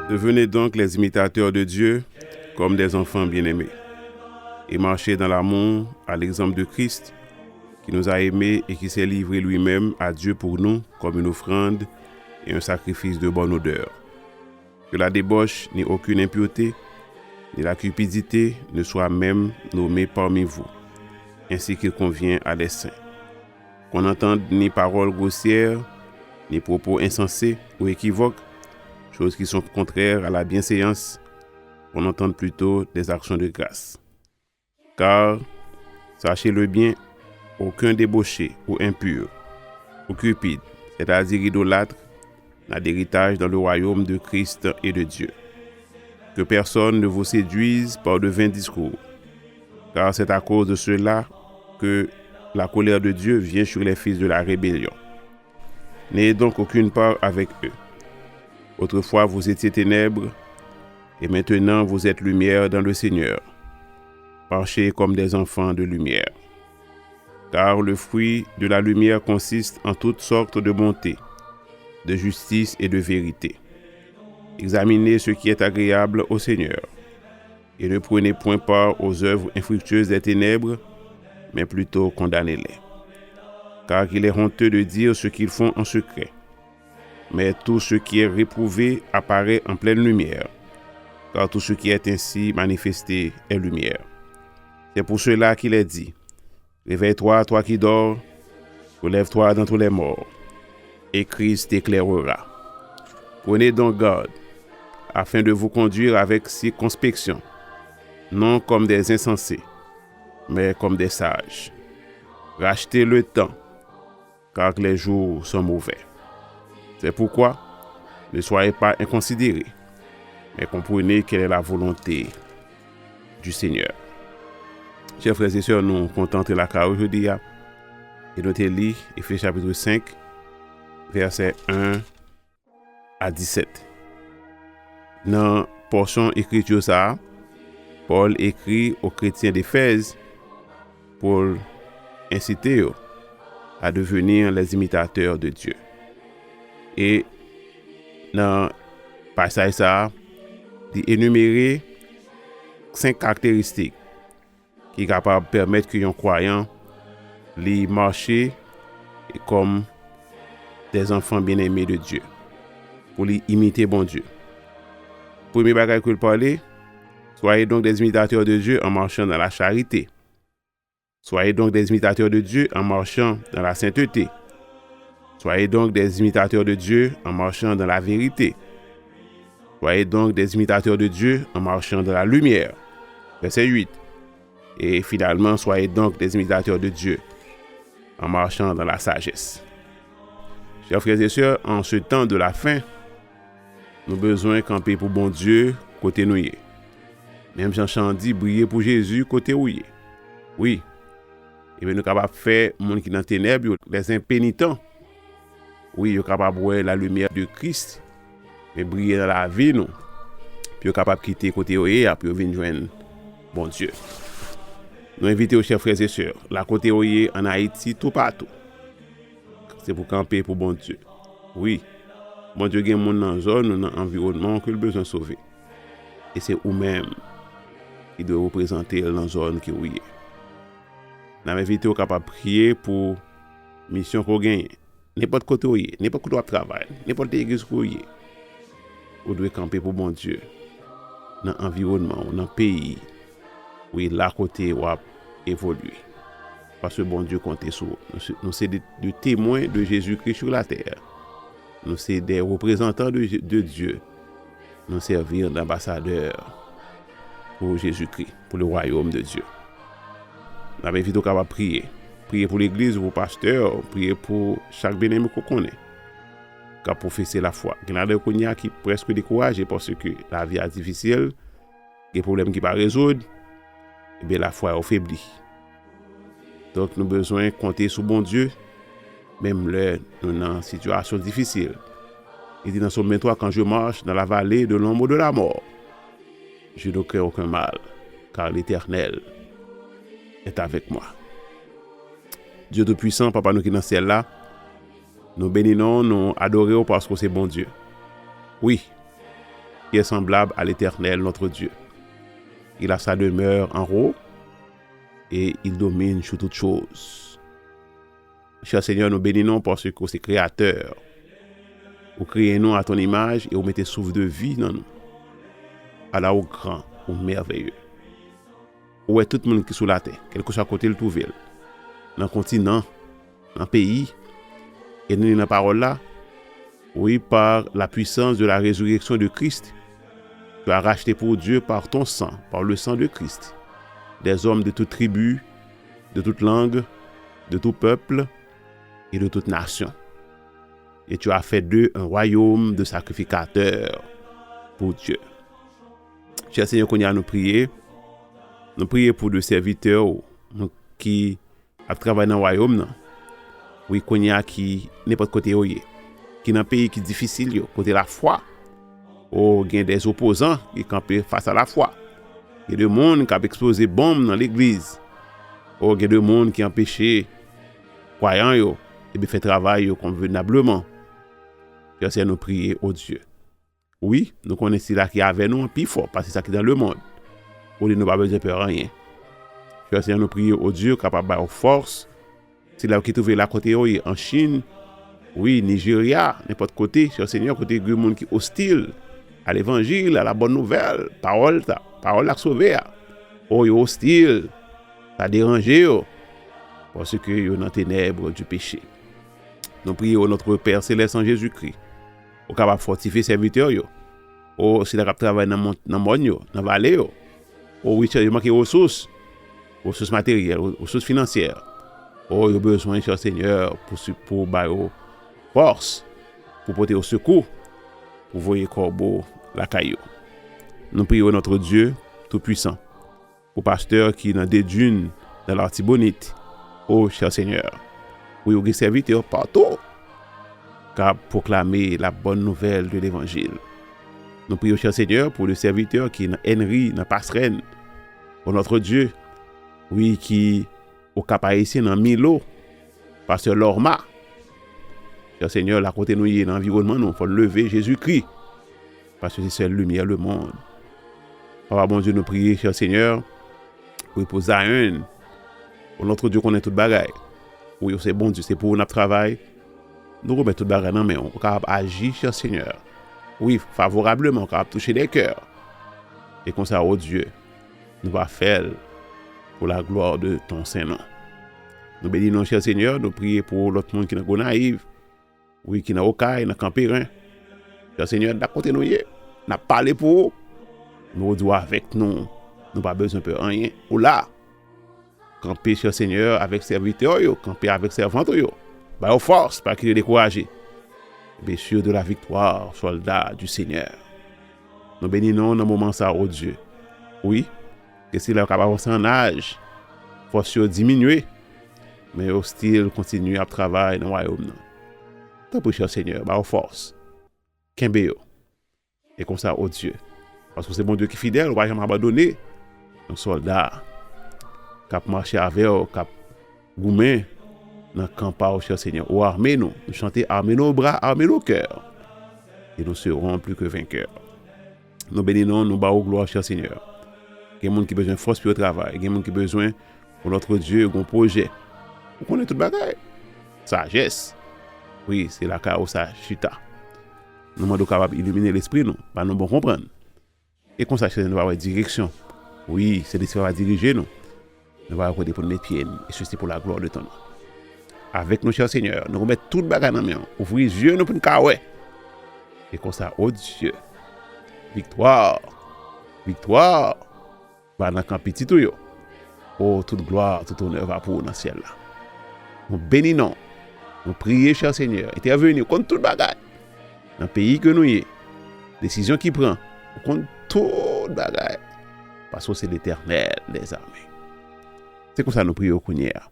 Devenez donc les imitateurs de Dieu comme des enfants bien-aimés et marchez dans l'amour à l'exemple de Christ qui nous a aimés et qui s'est livré lui-même à Dieu pour nous comme une offrande et un sacrifice de bonne odeur. Que la débauche ni aucune impureté ni la cupidité ne soient même nommées parmi vous, ainsi qu'il convient à des saints. Qu'on n'entende ni paroles grossières, ni propos insensés ou équivoques, choses qui sont contraires à la bienséance, qu'on entende plutôt des actions de grâce. Car, sachez-le bien, aucun débauché ou impur, ou cupide, c'est-à-dire idolâtre, n'a d'héritage dans le royaume de Christ et de Dieu. Que personne ne vous séduise par de vains discours, car c'est à cause de cela que la colère de Dieu vient sur les fils de la rébellion. N'ayez donc aucune part avec eux. Autrefois vous étiez ténèbres, et maintenant vous êtes lumière dans le Seigneur. Marchez comme des enfants de lumière. Car le fruit de la lumière consiste en toutes sortes de bonté, de justice et de vérité. Examinez ce qui est agréable au Seigneur, et ne prenez point part aux œuvres infructueuses des ténèbres, mais plutôt condamnez-les. Car il est honteux de dire ce qu'ils font en secret. Mais tout ce qui est réprouvé apparaît en pleine lumière, car tout ce qui est ainsi manifesté est lumière. C'est pour cela qu'il est dit, réveille-toi, toi qui dors, relève-toi d'entre les morts, et Christ t'éclairera. Prenez donc garde, afin de vous conduire avec circonspection, non comme des insensés, mais comme des sages. Rachetez le temps, car les jours sont mauvais. C'est pourquoi, ne soyez pas inconsidérés, mais comprenez quelle est la volonté du Seigneur. Chers frères et sœurs, nous contemplons la carrière aujourd'hui et nous lisons Éphésiens chapitre 5, versets 1 à 17. Dans la portion écriture ça, Paul écrit aux chrétiens d'Éphèse pour inciter eux à devenir les imitateurs de Dieu. Et dans le passage ça, d'énumérer 5 caractéristiques qui sont capables de permettre que les croyants les marcher comme des enfants bien-aimés de Dieu, pour les imiter bon Dieu. Premier bagage que je parle, soyez donc des imitateurs de Dieu en marchant dans la charité. Soyez donc des imitateurs de Dieu en marchant dans la sainteté. Soyez donc des imitateurs de Dieu en marchant dans la vérité. Soyez donc des imitateurs de Dieu en marchant dans la lumière. Verset 8. Et finalement, soyez donc des imitateurs de Dieu en marchant dans la sagesse. Chers frères et sœurs, en ce temps de la fin, nous avons besoin de camper pour bon Dieu côté nous. Même Jean dit briller pour Jésus côté où il est. Oui. Et bien nous sommes capables de faire les gens qui sont dans les ténèbres, les impénitents. Oui, nous sommes capables de voir la lumière de Christ, mais briller dans la vie, nous. Puis nous sommes capables de quitter côté où il est, puis venir joindre bon Dieu. Nous invitons aux chers frères et sœurs, la côté où il est en Haïti, tout partout. C'est pour camper pour bon Dieu. Oui, bon Dieu, il y a des gens dans la zone, dans l'environnement que le besoin de sauver. Et c'est vous-même qui doit représenter la zone qui est. Nous invitons à prier pour la mission qu'on gagne. N'importe côté où il est, n'importe côté où il travaille, n'importe l'église où il est. Vous devez camper pour bon Dieu. Dans l'environnement, dans le pays où il est là côté où il évolue. Parce que bon Dieu compte sur nous. Nous sommes des témoins de Jésus-Christ sur la terre. Nous sommes des représentants de Dieu. Nous servir d'ambassadeurs pour Jésus-Christ, pour le royaume de Dieu. Nous avons invité à prier Priez pour l'église, pour le pasteur, priez pour chaque bien-aimé qu'on connaît, qui a professé la foi. Il y en a qui presque découragés parce que la vie est difficile, des problèmes qui ne peuvent pas résoudre, et bien la foi est affaiblie. Donc nous avons besoin de compter sur bon Dieu, même là, nous sommes dans une situation difficile. Il dit dans Somme 23, quand je marche dans la vallée de l'ombre de la mort, je ne crains aucun mal, car l'Éternel est avec moi. Dieu Tout-Puissant, Papa nous qui est dans le ciel là, nous bénissons, nous adorons parce que c'est bon Dieu. Oui, qui est semblable à l'Éternel, notre Dieu. Il a sa demeure en haut et il domine sur toutes choses. Cher Seigneur, nous bénissons parce que c'est créateur. Vous créez nous à ton image et vous mettez souffle de vie dans nous. Allah au grand, au merveilleux. Où est tout le monde qui est sous la terre, quel que soit côté le trouver, dans le continent, dans le pays, et nous dans la parole là, oui, par la puissance de la résurrection de Christ, tu as racheté pour Dieu par ton sang, par le sang de Christ, des hommes de toute tribu, de toute langue, de tout peuple et de toute nation. Et tu as fait d'eux un royaume de sacrificateurs pour Dieu. Cher Seigneur, qu'on y a nous prier pour des serviteurs qui ont travaillé dans le royaume. Oui, qu'on y a qui n'importe côté qui dans un pays qui est difficile, côté la foi. Il y a des opposants qui campent face à la foi. Il y a des gens qui ont explosé bombes dans l'église. Il y a des gens qui ont empêché les croyants de faire travail convenablement. Cher nous prier au Dieu. Oui, nous connaissons là qui est avec nous un plus fort, parce que c'est ça qui est dans le monde. Nous n'avons pas besoin de peur rien. Cher nous prier au Dieu capable de force. C'est là qui trouve la côté en Chine, oui, Nigeria, n'importe côté, cher Seigneur, côté du monde qui est hostile à l'évangile, à la bonne nouvelle, parole la sauver. Oh, il est hostile, ça dérange, parce que il est dans les ténèbres du péché. Nous prions notre Père Céleste en Jésus-Christ. Au capable de fortifier ses serviteurs. Oh, si la cap travaille dans le monde, dans la vallée. Oh, oui, il manque de ressources matérielles, ressources financières. Oh, il a besoin, cher Seigneur, pour force, pour porter au secours, pour voyer corbeau la caillou. Nous prions notre Dieu Tout-Puissant, pour pasteur qui dans des dunes, dans l'Artibonite. Oh, cher Seigneur, oui, il y a des serviteurs partout, car proclamer la bonne nouvelle de l'Évangile. Nous prions, cher Seigneur, pour le serviteur qui est dans Henry, dans Passerelle, pour notre Dieu, oui, qui au Cap Haïtien dans Milo, pasteur Lorma. Cher Seigneur, la côté nous y est dans l'environnement, nous faut lever Jésus-Christ, parce que c'est seule lumière le monde. Papa bon Dieu, nous prions, cher Seigneur, pour Zion, pour notre Dieu qu'on est toute bagaille. Oui, c'est bon Dieu, c'est pour notre travail. Nous remettons toute bagaille dans mais on est capable d'agir, cher Seigneur. Oui, favorablement, on est capable de toucher les cœurs. Et comme ça, oh Dieu, nous va faire pour la gloire de ton Saint-Nom. Nous bénissons, cher Seigneur, nous prions pour l'autre monde qui est dans Gonaïve, oui, qui est dans Okaï, dans Campérin. Cher Seigneur, d'à côté nous, nous avons parlé pour nous doit avec nous. Nous pas besoin de rien. Ou là, camper, cher Seigneur, avec serviteurs, camper avec servantes, bah, aux forces, pas qu'il est découragé. Bien sûr, de la victoire, soldats du Seigneur. Nous bénissons dans le moment ça, oh Dieu. Oui, que si là, on avancer en âge, force diminuer, mais au style continue à travailler dans le royaume. Tant pour cher Seigneur, bah, aux forces. Kembe. Et comme ça, oh Dieu. Parce que c'est bon Dieu qui est fidèle, on ne va jamais abandonner. Un soldat qui a marché avec eux, qui a goumé dans le camp au cher Seigneur. Ou armez nous chanter armez nos bras, armez nos cœurs. Et nous serons plus que vainqueurs. Nous bénissons, nous bas gloire, cher Seigneur. Il y a des gens qui ont besoin de force pour le travail. Il y a des gens qui ont besoin pour notre Dieu, un projet. Vous connaissez tout le bagage. Sagesse. Oui, c'est la chaos, ça chuta. Nous sommes capables d'illuminer l'esprit, nous. Pas nous bon comprendre. Et comme ça, nous allons avoir direction. Oui, c'est l'esprit qui va diriger nous. Nous allons regarder pour nos pieds et ceci pour la gloire de ton nom. Avec nos chers Seigneur, nous remettons tout le bagage dans la main. Ouvrir les yeux nous pour nous caouer. Et comme ça, oh Dieu, victoire, victoire, va dans le camp petit tout. Oh, toute gloire, tout honneur va pour nous dans le ciel là. Nous bénissons. Nous prions, cher Seigneur, intervenir contre toute bagaille. Dans le pays que nous y est. Décision qui prend. Contre toute bagaille. Parce que c'est l'Éternel des armées. C'est comme ça nous prions Kounia.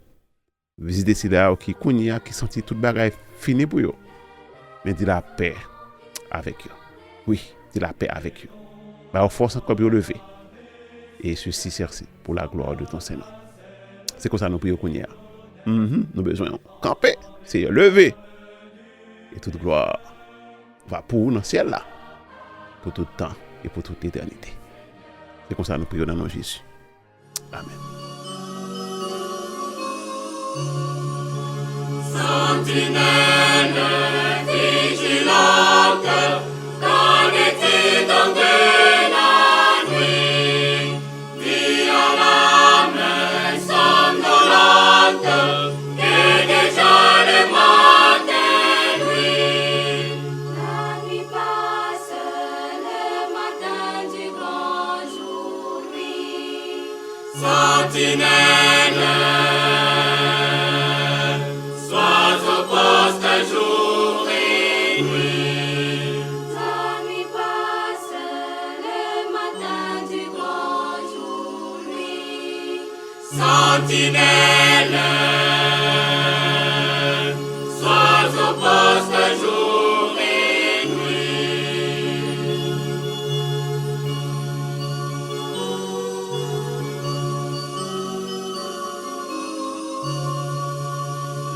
Visitez là qui Kounia qui sentit toute bagaille finie pour eux. Mais dit la paix avec eux. Oui, dit la paix avec eux. Bah, force encore pour lever. Et ceci c'est pour la gloire de ton Seigneur. C'est comme ça nous prions Kounia. Nous besoin de camper, c'est lever. Et toute gloire va pour nous dans le ciel là. Pour tout temps et pour toute éternité. C'est comme ça nous prions dans le nom de Jésus. Amen. Sentinelle vigilante, qu'en est-il donc de la nuit? Dis à l'âme somnolente que déjà le matin nuit. La nuit passe, le matin du grand jour nuit. Sentinelle, jour et nuit. La nuit passe, le matin du grand jour nuit. Sentinelle, sois au poste jour et nuit.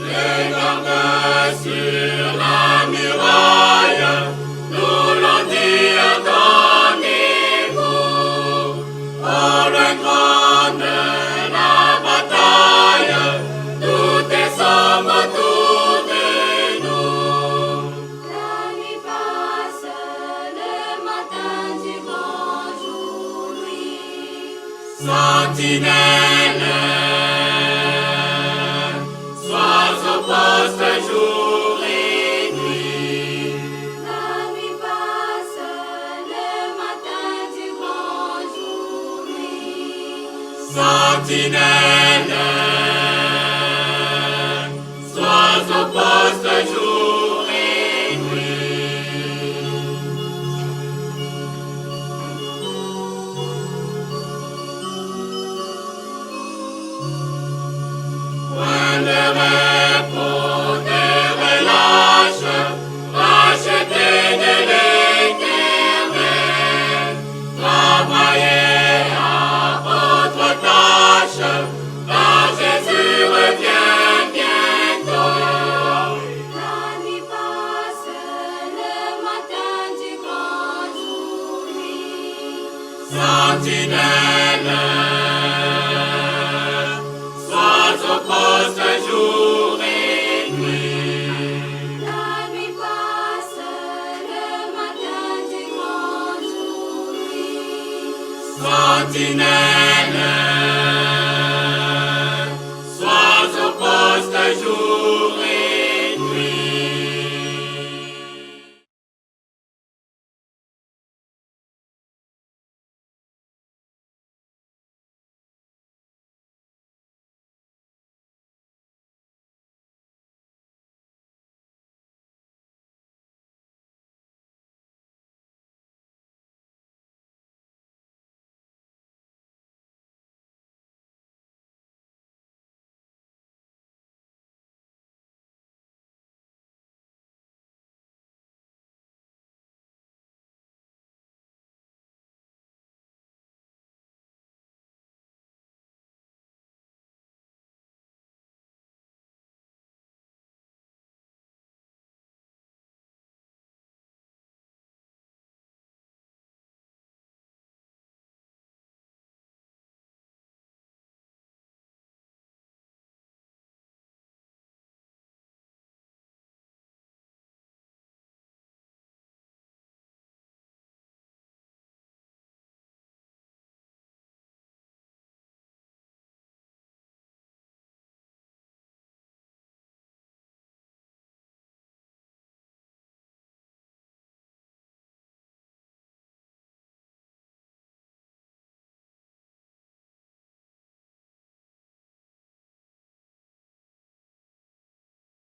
Les gardes sur la muraille, nous l'ont dit, attendez-vous. Au loin grande la bataille, tout est sombre autour de nous. La nuit passe, le matin du grand jour nuit. Sentinelle, poste jour et nuit. La nuit passe, le matin du grand jour nuit. Sentinelle, sois au poste jour et nuit. Point de repos, de relâche, racheté de l'Éternel. Travaillez à votre tâche, car Jésus revient bientôt. La nuit passe, le matin du grand jour nuit. Sentinelle, poste jour et nuit. La nuit passe, le matin du grand jour nuit. Sentinelle, sois au poste jour